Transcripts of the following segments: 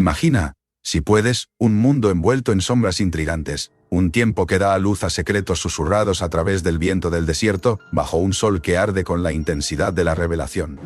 Imagina, si puedes, un mundo envuelto en sombras intrigantes, un tiempo que da a luz a secretos susurrados a través del viento del desierto, bajo un sol que arde con la intensidad de la revelación.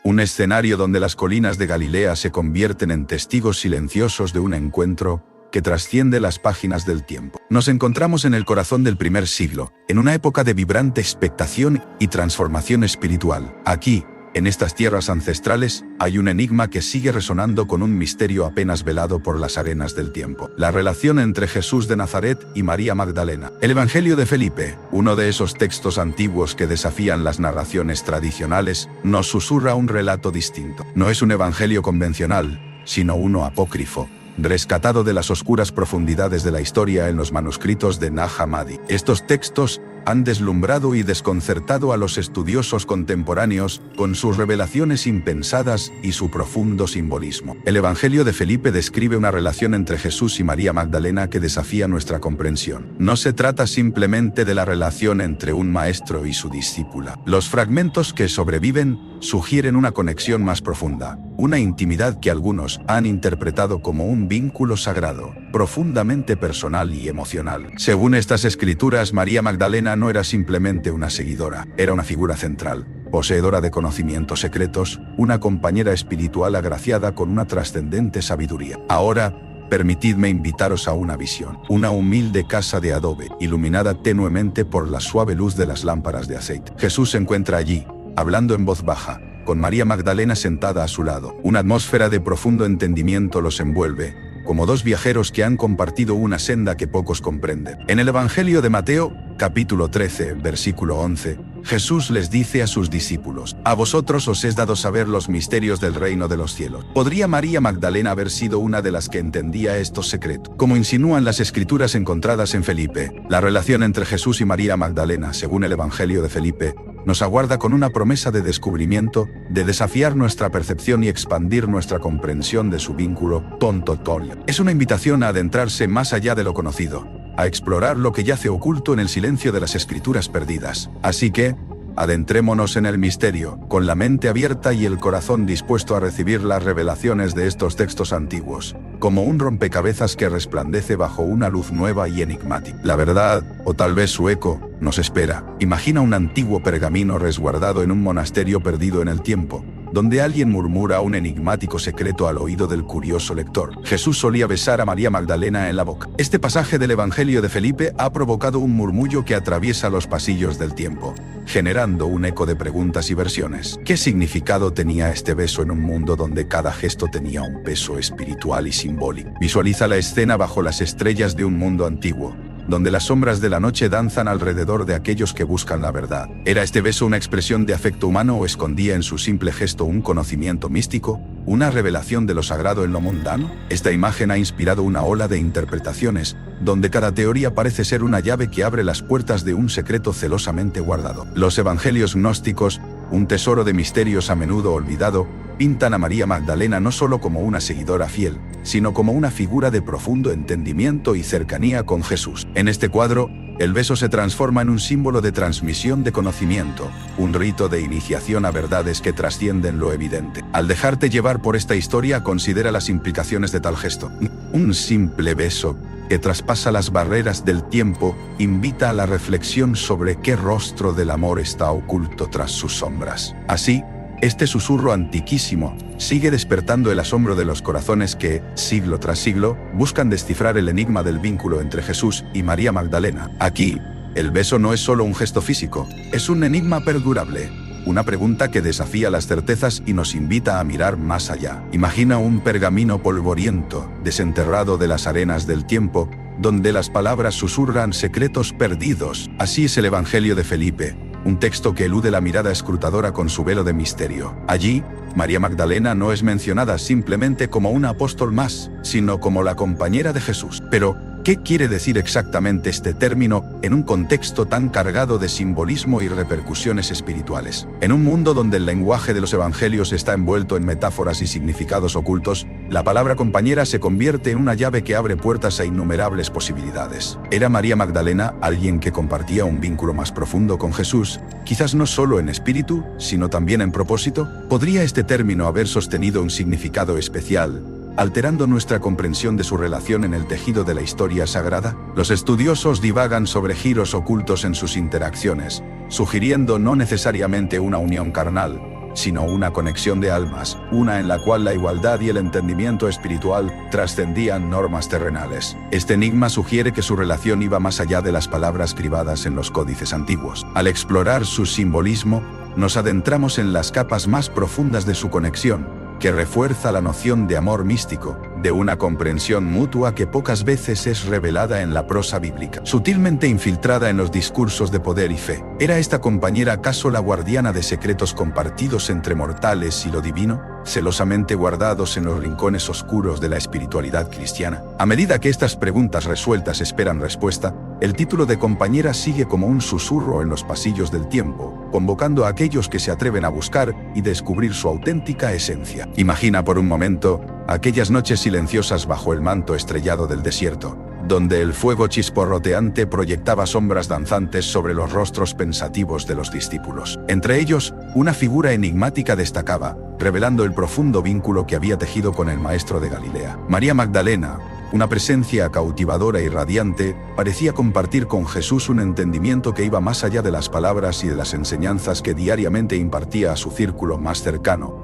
Un escenario donde las colinas de Galilea se convierten en testigos silenciosos de un encuentro que trasciende las páginas del tiempo. Nos encontramos en el corazón del primer siglo, en una época de vibrante expectación y transformación espiritual. Aquí, en estas tierras ancestrales, hay un enigma que sigue resonando con un misterio apenas velado por las arenas del tiempo. La relación entre Jesús de Nazaret y María Magdalena. El Evangelio de Felipe, uno de esos textos antiguos que desafían las narraciones tradicionales, nos susurra un relato distinto. No es un evangelio convencional, sino uno apócrifo, rescatado de las oscuras profundidades de la historia en los manuscritos de Nag Hammadi. Estos textos han deslumbrado y desconcertado a los estudiosos contemporáneos con sus revelaciones impensadas y su profundo simbolismo. El Evangelio de Felipe describe una relación entre Jesús y María Magdalena que desafía nuestra comprensión. No se trata simplemente de la relación entre un maestro y su discípula. Los fragmentos que sobreviven sugieren una conexión más profunda, una intimidad que algunos han interpretado como un vínculo sagrado, profundamente personal y emocional. Según estas escrituras, María Magdalena no era simplemente una seguidora, era una figura central, poseedora de conocimientos secretos, una compañera espiritual agraciada con una trascendente sabiduría. Ahora, permitidme invitaros a una visión. Una humilde casa de adobe, iluminada tenuemente por la suave luz de las lámparas de aceite. Jesús se encuentra allí, hablando en voz baja, con María Magdalena sentada a su lado. Una atmósfera de profundo entendimiento los envuelve, como dos viajeros que han compartido una senda que pocos comprenden. En el Evangelio de Mateo, capítulo 13, versículo 11, Jesús les dice a sus discípulos: «A vosotros os es dado saber los misterios del reino de los cielos». ¿Podría María Magdalena haber sido una de las que entendía estos secretos? Como insinúan las escrituras encontradas en Felipe, la relación entre Jesús y María Magdalena, según el Evangelio de Felipe, nos aguarda con una promesa de descubrimiento, de desafiar nuestra percepción y expandir nuestra comprensión de su vínculo con Totolia. Es una invitación a adentrarse más allá de lo conocido, a explorar lo que yace oculto en el silencio de las escrituras perdidas. Así que, adentrémonos en el misterio, con la mente abierta y el corazón dispuesto a recibir las revelaciones de estos textos antiguos, como un rompecabezas que resplandece bajo una luz nueva y enigmática. La verdad, o tal vez su eco, nos espera. Imagina un antiguo pergamino resguardado en un monasterio perdido en el tiempo, donde alguien murmura un enigmático secreto al oído del curioso lector. Jesús solía besar a María Magdalena en la boca. Este pasaje del Evangelio de Felipe ha provocado un murmullo que atraviesa los pasillos del tiempo, generando un eco de preguntas y versiones. ¿Qué significado tenía este beso en un mundo donde cada gesto tenía un peso espiritual y simbólico? Visualiza la escena bajo las estrellas de un mundo antiguo, donde las sombras de la noche danzan alrededor de aquellos que buscan la verdad. ¿Era este beso una expresión de afecto humano o escondía en su simple gesto un conocimiento místico, una revelación de lo sagrado en lo mundano? Esta imagen ha inspirado una ola de interpretaciones, donde cada teoría parece ser una llave que abre las puertas de un secreto celosamente guardado. Los evangelios gnósticos, un tesoro de misterios a menudo olvidado, pintan a María Magdalena no solo como una seguidora fiel, sino como una figura de profundo entendimiento y cercanía con Jesús. En este cuadro, el beso se transforma en un símbolo de transmisión de conocimiento, un rito de iniciación a verdades que trascienden lo evidente. Al dejarte llevar por esta historia, considera las implicaciones de tal gesto. Un simple beso que traspasa las barreras del tiempo, invita a la reflexión sobre qué rostro del amor está oculto tras sus sombras. Así, este susurro antiquísimo sigue despertando el asombro de los corazones que, siglo tras siglo, buscan descifrar el enigma del vínculo entre Jesús y María Magdalena. Aquí, el beso no es solo un gesto físico, es un enigma perdurable, una pregunta que desafía las certezas y nos invita a mirar más allá. Imagina un pergamino polvoriento, desenterrado de las arenas del tiempo, donde las palabras susurran secretos perdidos. Así es el Evangelio de Felipe, un texto que elude la mirada escrutadora con su velo de misterio. Allí, María Magdalena no es mencionada simplemente como una apóstol más, sino como la compañera de Jesús. Pero, ¿qué quiere decir exactamente este término en un contexto tan cargado de simbolismo y repercusiones espirituales? En un mundo donde el lenguaje de los evangelios está envuelto en metáforas y significados ocultos, la palabra compañera se convierte en una llave que abre puertas a innumerables posibilidades. ¿Era María Magdalena alguien que compartía un vínculo más profundo con Jesús, quizás no solo en espíritu, sino también en propósito? ¿Podría este término haber sostenido un significado especial alterando nuestra comprensión de su relación en el tejido de la historia sagrada? Los estudiosos divagan sobre giros ocultos en sus interacciones, sugiriendo no necesariamente una unión carnal, sino una conexión de almas, una en la cual la igualdad y el entendimiento espiritual trascendían normas terrenales. Este enigma sugiere que su relación iba más allá de las palabras cribadas en los códices antiguos. Al explorar su simbolismo, nos adentramos en las capas más profundas de su conexión, que refuerza la noción de amor místico, de una comprensión mutua que pocas veces es revelada en la prosa bíblica. Sutilmente infiltrada en los discursos de poder y fe, ¿era esta compañera acaso la guardiana de secretos compartidos entre mortales y lo divino, celosamente guardados en los rincones oscuros de la espiritualidad cristiana? A medida que estas preguntas resueltas esperan respuesta, el título de compañera sigue como un susurro en los pasillos del tiempo, convocando a aquellos que se atreven a buscar y descubrir su auténtica esencia. Imagina por un momento aquellas noches silenciosas bajo el manto estrellado del desierto, donde el fuego chisporroteante proyectaba sombras danzantes sobre los rostros pensativos de los discípulos. Entre ellos, una figura enigmática destacaba, revelando el profundo vínculo que había tejido con el maestro de Galilea. María Magdalena, una presencia cautivadora y radiante, parecía compartir con Jesús un entendimiento que iba más allá de las palabras y de las enseñanzas que diariamente impartía a su círculo más cercano.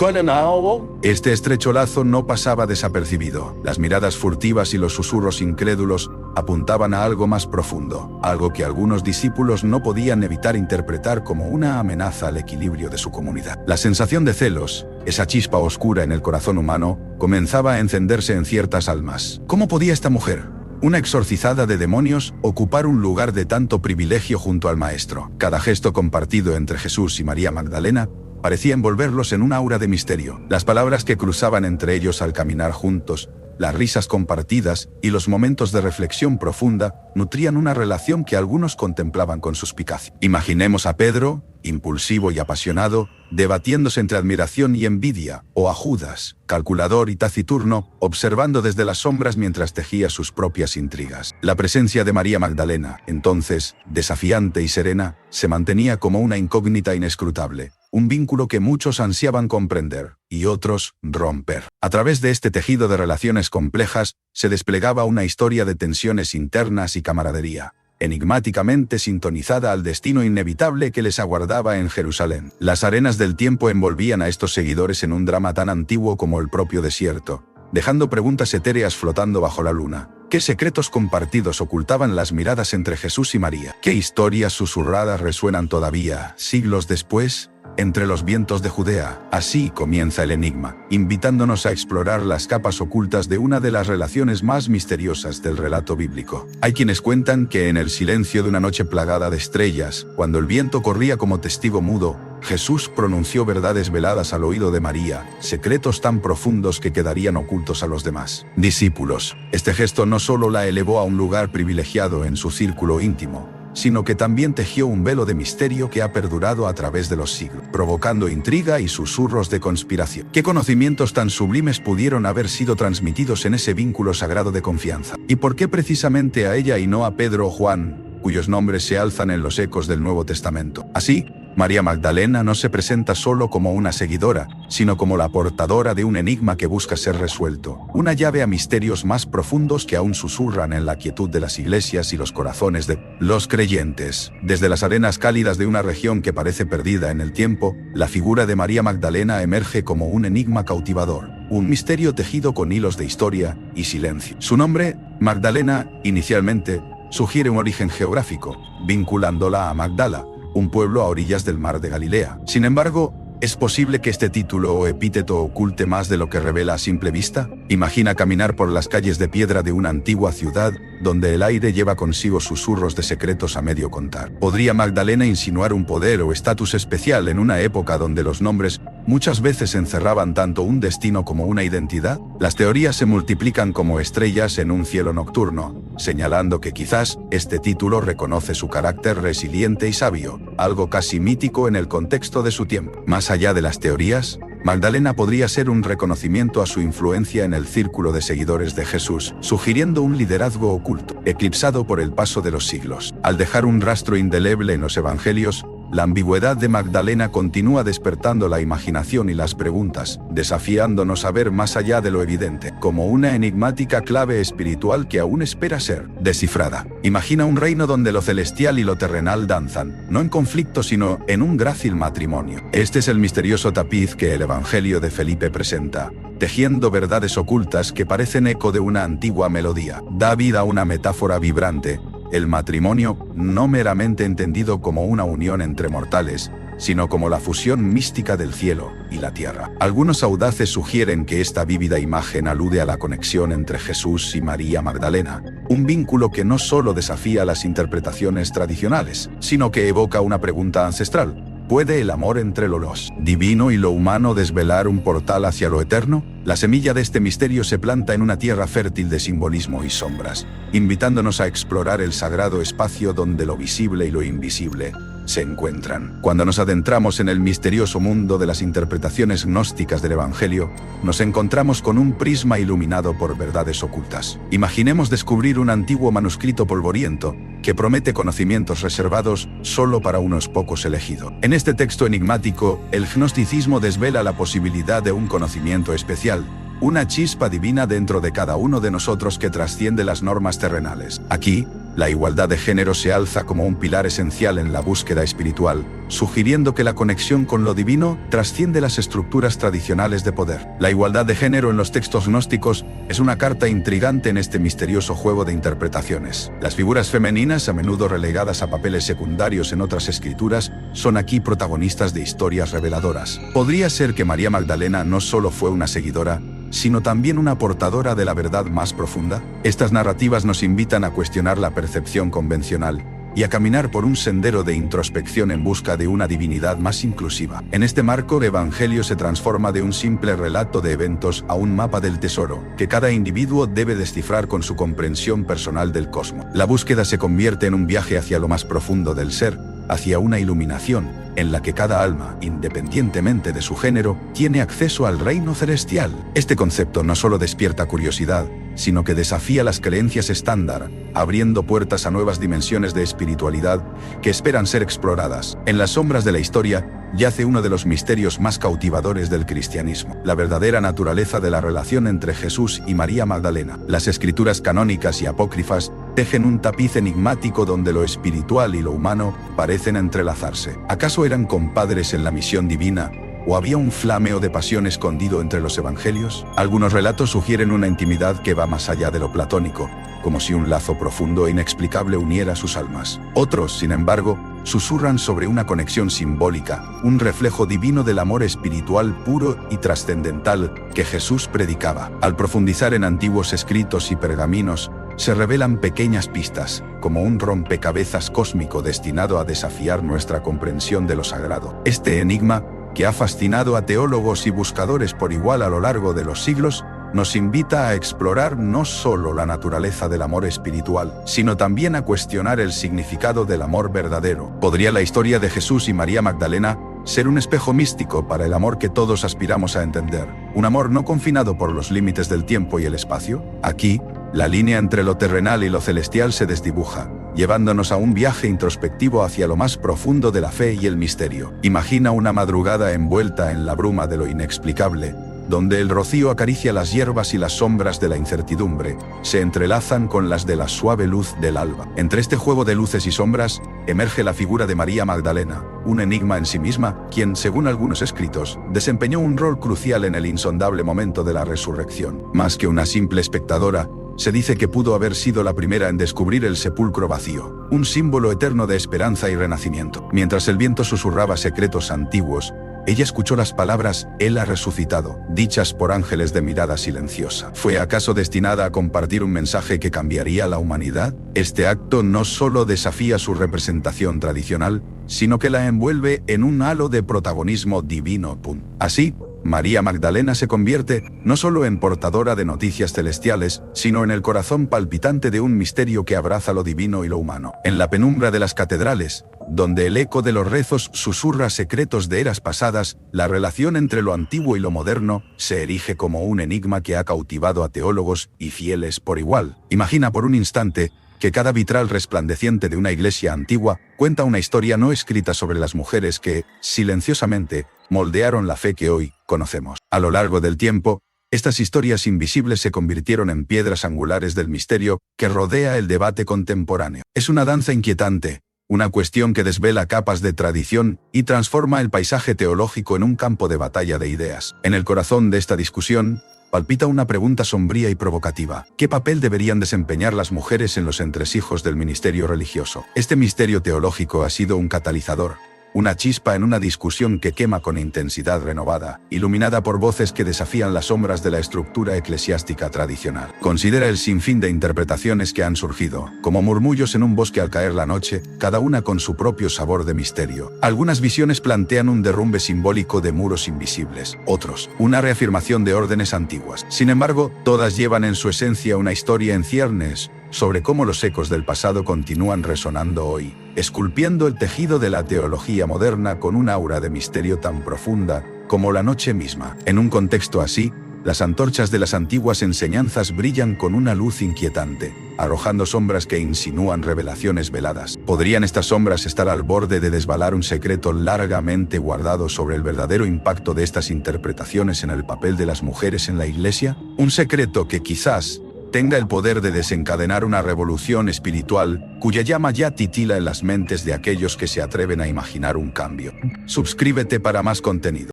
Este estrecho lazo no pasaba desapercibido. Las miradas furtivas y los susurros incrédulos apuntaban a algo más profundo, algo que algunos discípulos no podían evitar interpretar como una amenaza al equilibrio de su comunidad. La sensación de celos, esa chispa oscura en el corazón humano, comenzaba a encenderse en ciertas almas. ¿Cómo podía esta mujer, una exorcizada de demonios, ocupar un lugar de tanto privilegio junto al Maestro? Cada gesto compartido entre Jesús y María Magdalena parecía envolverlos en un aura de misterio. Las palabras que cruzaban entre ellos al caminar juntos, las risas compartidas y los momentos de reflexión profunda nutrían una relación que algunos contemplaban con suspicacia. Imaginemos a Pedro, impulsivo y apasionado, debatiéndose entre admiración y envidia, o a Judas, calculador y taciturno, observando desde las sombras mientras tejía sus propias intrigas. La presencia de María Magdalena, entonces, desafiante y serena, se mantenía como una incógnita inescrutable, un vínculo que muchos ansiaban comprender, y otros, romper. A través de este tejido de relaciones complejas, se desplegaba una historia de tensiones internas y camaradería, enigmáticamente sintonizada al destino inevitable que les aguardaba en Jerusalén. Las arenas del tiempo envolvían a estos seguidores en un drama tan antiguo como el propio desierto, dejando preguntas etéreas flotando bajo la luna. ¿Qué secretos compartidos ocultaban las miradas entre Jesús y María? ¿Qué historias susurradas resuenan todavía, siglos después, entre los vientos de Judea? Así comienza el enigma, invitándonos a explorar las capas ocultas de una de las relaciones más misteriosas del relato bíblico. Hay quienes cuentan que en el silencio de una noche plagada de estrellas, cuando el viento corría como testigo mudo, Jesús pronunció verdades veladas al oído de María, secretos tan profundos que quedarían ocultos a los demás discípulos. Este gesto no solo la elevó a un lugar privilegiado en su círculo íntimo, sino que también tejió un velo de misterio que ha perdurado a través de los siglos, provocando intriga y susurros de conspiración. ¿Qué conocimientos tan sublimes pudieron haber sido transmitidos en ese vínculo sagrado de confianza? ¿Y por qué precisamente a ella y no a Pedro o Juan, cuyos nombres se alzan en los ecos del Nuevo Testamento? Así, María Magdalena no se presenta solo como una seguidora, sino como la portadora de un enigma que busca ser resuelto, una llave a misterios más profundos que aún susurran en la quietud de las iglesias y los corazones de los creyentes. Desde las arenas cálidas de una región que parece perdida en el tiempo, la figura de María Magdalena emerge como un enigma cautivador, un misterio tejido con hilos de historia y silencio. Su nombre, Magdalena, inicialmente, sugiere un origen geográfico, vinculándola a Magdala, un pueblo a orillas del mar de Galilea. Sin embargo, ¿es posible que este título o epíteto oculte más de lo que revela a simple vista? Imagina caminar por las calles de piedra de una antigua ciudad, donde el aire lleva consigo susurros de secretos a medio contar. ¿Podría Magdalena insinuar un poder o estatus especial en una época donde los nombres muchas veces encerraban tanto un destino como una identidad? Las teorías se multiplican como estrellas en un cielo nocturno, señalando que quizás este título reconoce su carácter resiliente y sabio, algo casi mítico en el contexto de su tiempo. Más allá de las teorías, Magdalena podría ser un reconocimiento a su influencia en el círculo de seguidores de Jesús, sugiriendo un liderazgo oculto, eclipsado por el paso de los siglos. Al dejar un rastro indeleble en los evangelios, La ambigüedad de Magdalena continúa despertando la imaginación y las preguntas, desafiándonos a ver más allá de lo evidente, como una enigmática clave espiritual que aún espera ser descifrada. Imagina un reino donde lo celestial y lo terrenal danzan, no en conflicto sino en un grácil matrimonio. Este es el misterioso tapiz que el Evangelio de Felipe presenta, tejiendo verdades ocultas que parecen eco de una antigua melodía. Da vida a una metáfora vibrante, el matrimonio no meramente entendido como una unión entre mortales, sino como la fusión mística del cielo y la tierra. Algunos audaces sugieren que esta vívida imagen alude a la conexión entre Jesús y María Magdalena, un vínculo que no solo desafía las interpretaciones tradicionales, sino que evoca una pregunta ancestral. ¿Puede el amor entre lo divino y lo humano desvelar un portal hacia lo eterno? La semilla de este misterio se planta en una tierra fértil de simbolismo y sombras, invitándonos a explorar el sagrado espacio donde lo visible y lo invisible se encuentran. Cuando nos adentramos en el misterioso mundo de las interpretaciones gnósticas del Evangelio, nos encontramos con un prisma iluminado por verdades ocultas. Imaginemos descubrir un antiguo manuscrito polvoriento que promete conocimientos reservados solo para unos pocos elegidos. En este texto enigmático, el gnosticismo desvela la posibilidad de un conocimiento especial, una chispa divina dentro de cada uno de nosotros que trasciende las normas terrenales. Aquí, la igualdad de género se alza como un pilar esencial en la búsqueda espiritual, sugiriendo que la conexión con lo divino trasciende las estructuras tradicionales de poder. La igualdad de género en los textos gnósticos es una carta intrigante en este misterioso juego de interpretaciones. Las figuras femeninas, a menudo relegadas a papeles secundarios en otras escrituras, son aquí protagonistas de historias reveladoras. ¿Podría ser que María Magdalena no solo fue una seguidora, sino también una portadora de la verdad más profunda? Estas narrativas nos invitan a cuestionar la percepción convencional y a caminar por un sendero de introspección en busca de una divinidad más inclusiva. En este marco, el Evangelio se transforma de un simple relato de eventos a un mapa del tesoro, que cada individuo debe descifrar con su comprensión personal del cosmos. La búsqueda se convierte en un viaje hacia lo más profundo del ser, hacia una iluminación, en la que cada alma, independientemente de su género, tiene acceso al reino celestial. Este concepto no solo despierta curiosidad, sino que desafía las creencias estándar, abriendo puertas a nuevas dimensiones de espiritualidad que esperan ser exploradas. En las sombras de la historia yace uno de los misterios más cautivadores del cristianismo, la verdadera naturaleza de la relación entre Jesús y María Magdalena. Las escrituras canónicas y apócrifas tejen un tapiz enigmático donde lo espiritual y lo humano parecen entrelazarse. ¿Acaso eran compadres en la misión divina? ¿O había un flameo de pasión escondido entre los evangelios? Algunos relatos sugieren una intimidad que va más allá de lo platónico, como si un lazo profundo e inexplicable uniera sus almas. Otros, sin embargo, susurran sobre una conexión simbólica, un reflejo divino del amor espiritual puro y trascendental que Jesús predicaba. Al profundizar en antiguos escritos y pergaminos, se revelan pequeñas pistas, como un rompecabezas cósmico destinado a desafiar nuestra comprensión de lo sagrado. Este enigma, que ha fascinado a teólogos y buscadores por igual a lo largo de los siglos, nos invita a explorar no solo la naturaleza del amor espiritual, sino también a cuestionar el significado del amor verdadero. ¿Podría la historia de Jesús y María Magdalena ser un espejo místico para el amor que todos aspiramos a entender? ¿Un amor no confinado por los límites del tiempo y el espacio? Aquí, la línea entre lo terrenal y lo celestial se desdibuja, llevándonos a un viaje introspectivo hacia lo más profundo de la fe y el misterio. Imagina una madrugada envuelta en la bruma de lo inexplicable, donde el rocío acaricia las hierbas y las sombras de la incertidumbre se entrelazan con las de la suave luz del alba. Entre este juego de luces y sombras, emerge la figura de María Magdalena, un enigma en sí misma, quien, según algunos escritos, desempeñó un rol crucial en el insondable momento de la resurrección. Más que una simple espectadora, se dice que pudo haber sido la primera en descubrir el sepulcro vacío, un símbolo eterno de esperanza y renacimiento. Mientras el viento susurraba secretos antiguos, ella escuchó las palabras «Él ha resucitado», dichas por ángeles de mirada silenciosa. ¿Fue acaso destinada a compartir un mensaje que cambiaría la humanidad? Este acto no solo desafía su representación tradicional, sino que la envuelve en un halo de protagonismo divino. Así, María Magdalena se convierte no solo en portadora de noticias celestiales, sino en el corazón palpitante de un misterio que abraza lo divino y lo humano. En la penumbra de las catedrales, donde el eco de los rezos susurra secretos de eras pasadas, la relación entre lo antiguo y lo moderno se erige como un enigma que ha cautivado a teólogos y fieles por igual. Imagina por un instante que cada vitral resplandeciente de una iglesia antigua cuenta una historia no escrita sobre las mujeres que, silenciosamente, moldearon la fe que hoy conocemos. A lo largo del tiempo, estas historias invisibles se convirtieron en piedras angulares del misterio que rodea el debate contemporáneo. Es una danza inquietante, una cuestión que desvela capas de tradición y transforma el paisaje teológico en un campo de batalla de ideas. En el corazón de esta discusión, palpita una pregunta sombría y provocativa. ¿Qué papel deberían desempeñar las mujeres en los entresijos del ministerio religioso? Este misterio teológico ha sido un catalizador, una chispa en una discusión que quema con intensidad renovada, iluminada por voces que desafían las sombras de la estructura eclesiástica tradicional. Considera el sinfín de interpretaciones que han surgido, como murmullos en un bosque al caer la noche, cada una con su propio sabor de misterio. Algunas visiones plantean un derrumbe simbólico de muros invisibles, otros, una reafirmación de órdenes antiguas. Sin embargo, todas llevan en su esencia una historia en ciernes, sobre cómo los ecos del pasado continúan resonando hoy, esculpiendo el tejido de la teología moderna con un aura de misterio tan profunda como la noche misma. En un contexto así, las antorchas de las antiguas enseñanzas brillan con una luz inquietante, arrojando sombras que insinúan revelaciones veladas. ¿Podrían estas sombras estar al borde de desvelar un secreto largamente guardado sobre el verdadero impacto de estas interpretaciones en el papel de las mujeres en la Iglesia? Un secreto que quizás tenga el poder de desencadenar una revolución espiritual, cuya llama ya titila en las mentes de aquellos que se atreven a imaginar un cambio. Suscríbete para más contenido.